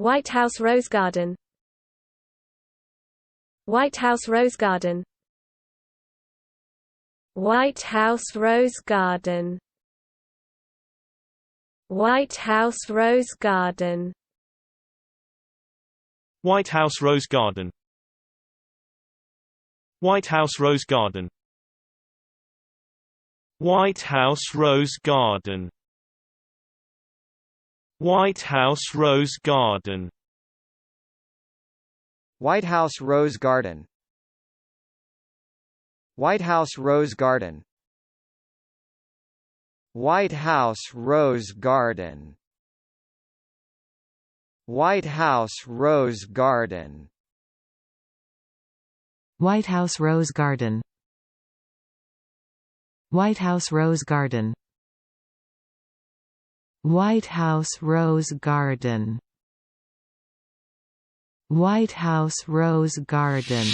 WhiteHouse Rose Garden. WhiteHouse Rose Garden. WhiteHouse Rose Garden. WhiteHouse Rose Garden. WhiteHouse Rose Garden. WhiteHouse Rose Garden. WhiteHouse Rose Garden. WhiteHouse Rose Garden. WhiteHouse Rose Garden. WhiteHouse Rose Garden. WhiteHouse Rose Garden. WhiteHouse Rose Garden. WhiteHouse Rose Garden. WhiteHouse Rose Garden. WhiteHouse Rose Garden. WhiteHouse Rose Garden.